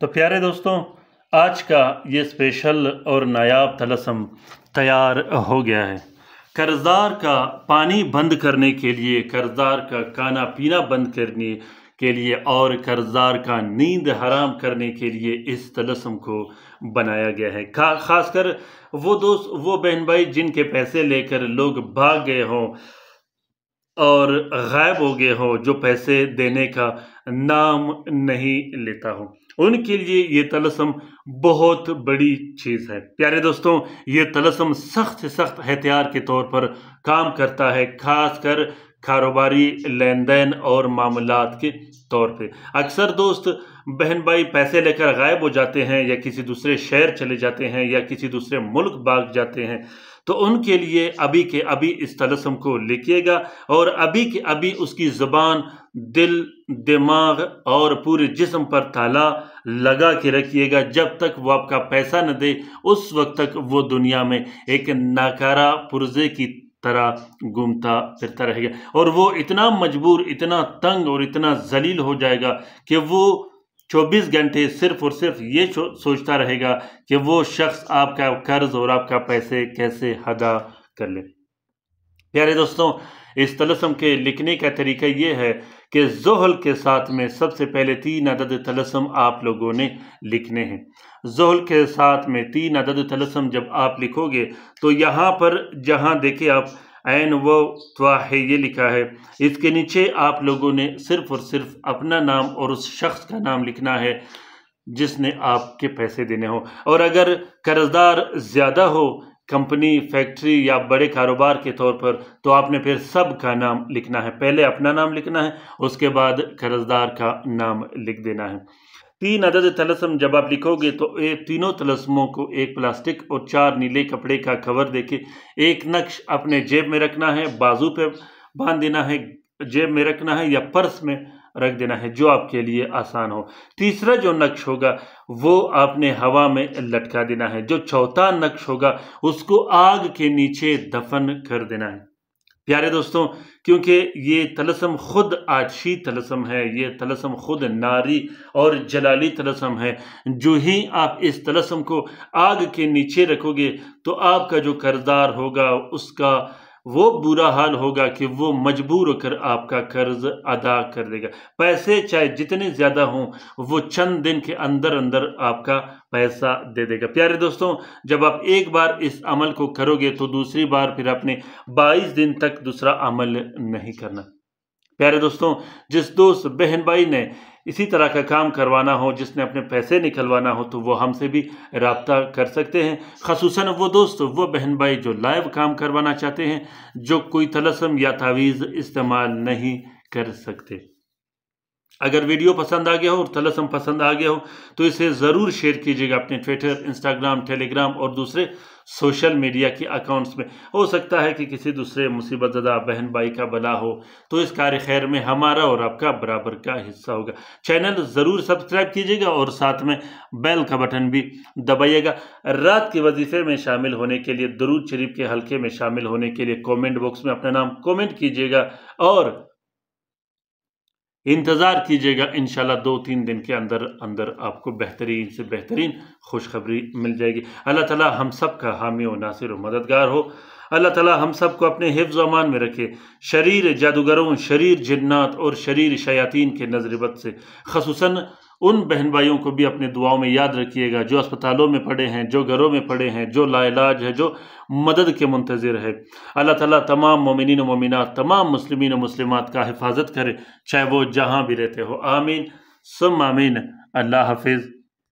تو پیارے دوستوں، آج کا یہ اسپیشل اور نایاب طلسم تیار ہو گیا ہے۔ قرضدار کا پانی بند کرنے کے لیے، قرضدار کا کھانا پینا بند کرنے کے لیے اور قرضدار کا نیند حرام کرنے کے لیے اس طلسم کو بنایا گیا ہے۔ خاص کر وہ دوست، وہ بہن بھائی جن کے پیسے لے کر لوگ بھاگ گئے ہوں اور غائب ہو گئے ہو، جو پیسے دینے کا نام نہیں لیتا ہو، ان کے لیے یہ طلسم بہت بڑی چیز ہے۔ پیارے دوستوں، یہ طلسم سخت سے سخت ہتھیار کے طور پر کام کرتا ہے، خاص کر کاروباری لین دین اور معاملات کے طور پہ۔ اکثر دوست بہن بھائی پیسے لے کر غائب ہو جاتے ہیں، یا کسی دوسرے شہر چلے جاتے ہیں، یا کسی دوسرے ملک بھاگ جاتے ہیں، تو ان کے لیے ابھی کے ابھی اس طلسم کو لکھیے گا، اور ابھی کے ابھی اس کی زبان، دل، دماغ اور پورے جسم پر تالا لگا کے رکھیے گا۔ جب تک وہ آپ کا پیسہ نہ دے، اس وقت تک وہ دنیا میں ایک ناکارہ پرزے کی طرح گھومتا پھرتا رہے گا، اور وہ اتنا مجبور، اتنا تنگ اور اتنا ذلیل ہو جائے گا کہ وہ 24 گھنٹے صرف اور صرف یہ سوچتا رہے گا کہ وہ شخص آپ کا قرض اور آپ کا پیسے کیسے ادا کر لے۔ پیارے دوستوں، اس طلسم کے لکھنے کا طریقہ یہ ہے کہ زحل کے ساتھ میں سب سے پہلے 3 عدد طلسم آپ لوگوں نے لکھنے ہیں۔ زحل کے ساتھ میں 3 عدد طلسم جب آپ لکھو گے تو یہاں پر جہاں دیکھیں آپ عین و توا ہے یہ لکھا ہے، اس کے نیچے آپ لوگوں نے صرف اور صرف اپنا نام اور اس شخص کا نام لکھنا ہے جس نے آپ کے پیسے دینے ہو، اور اگر قرضدار زیادہ ہو، کمپنی، فیکٹری یا بڑے کاروبار کے طور پر، تو آپ نے پھر سب کا نام لکھنا ہے۔ پہلے اپنا نام لکھنا ہے، اس کے بعد قرضدار کا نام لکھ دینا ہے۔ 3 عدد طلسم جب آپ لکھو گے تو تینوں طلسموں کو ایک پلاسٹک اور 4 نیلے کپڑے کا کور دے کے ایک نقش اپنے جیب میں رکھنا ہے، بازو پہ باندھ دینا ہے، جیب میں رکھنا ہے یا پرس میں رکھ دینا ہے، جو آپ کے لیے آسان ہو۔ تیسرا جو نقش ہوگا وہ آپ نے ہوا میں لٹکا دینا ہے۔ جو چوتھا نقش ہوگا اس کو آگ کے نیچے دفن کر دینا ہے۔ پیارے دوستوں، کیونکہ یہ طلسم خود آتشی طلسم ہے، یہ طلسم خود ناری اور جلالی طلسم ہے، جو ہی آپ اس طلسم کو آگ کے نیچے رکھو گے تو آپ کا جو قرضدار ہوگا اس کا وہ برا حال ہوگا کہ وہ مجبور ہو کر آپ کا قرض ادا کر دے گا۔ پیسے چاہے جتنے زیادہ ہوں، وہ چند دن کے اندر اندر آپ کا پیسہ دے دے گا۔ پیارے دوستوں، جب آپ ایک بار اس عمل کو کرو گے تو دوسری بار پھر آپ نے 22 دن تک دوسرا عمل نہیں کرنا۔ پیارے دوستوں، جس دوست بہن بھائی نے اسی طرح کا کام کروانا ہو، جس نے اپنے پیسے نکلوانا ہو، تو وہ ہم سے بھی رابطہ کر سکتے ہیں۔ خصوصاً وہ دوست، وہ بہن بھائی جو لائیو کام کروانا چاہتے ہیں، جو کوئی طلسم یا تعویذ استعمال نہیں کر سکتے۔ اگر ویڈیو پسند آ گیا ہو اور طلسم پسند آ گیا ہو تو اسے ضرور شیئر کیجیے گا اپنے ٹویٹر، انسٹاگرام، ٹیلی گرام اور دوسرے سوشل میڈیا کے اکاؤنٹس میں۔ ہو سکتا ہے کہ کسی دوسرے مصیبت زدہ بہن بھائی کا بھلا ہو، تو اس کار خیر میں ہمارا اور آپ کا برابر کا حصہ ہوگا۔ چینل ضرور سبسکرائب کیجیے گا اور ساتھ میں بیل کا بٹن بھی دبائیے گا۔ رات کے وظیفے میں شامل ہونے کے لیے، درود شریف کے حلقے میں شامل ہونے کے لیے کومنٹ باکس میں اپنا نام کومنٹ کیجیے گا، اور انتظار کیجیے گا۔ انشاءاللہ 2-3 دن کے اندر اندر آپ کو بہترین سے بہترین خوشخبری مل جائے گی۔ اللہ تعالی ہم سب کا حامی و ناصر و مددگار ہو۔ اللہ تعالی ہم سب کو اپنے حفظ و امان میں رکھے، شریر جادوگروں، شریر جنات اور شریر شیاطین کے نظر بد سے۔ خصوصاً ان بہن بھائیوں کو بھی اپنے دعاؤں میں یاد رکھیے گا جو اسپتالوں میں پڑے ہیں، جو گھروں میں پڑے ہیں، جو لا علاج ہے، جو مدد کے منتظر ہے۔ اللہ تعالیٰ تمام مومنین و مومنات، تمام مسلمین و مسلمات کا حفاظت کرے، چاہے وہ جہاں بھی رہتے ہو۔ آمین ثم آمین۔ اللہ حافظ۔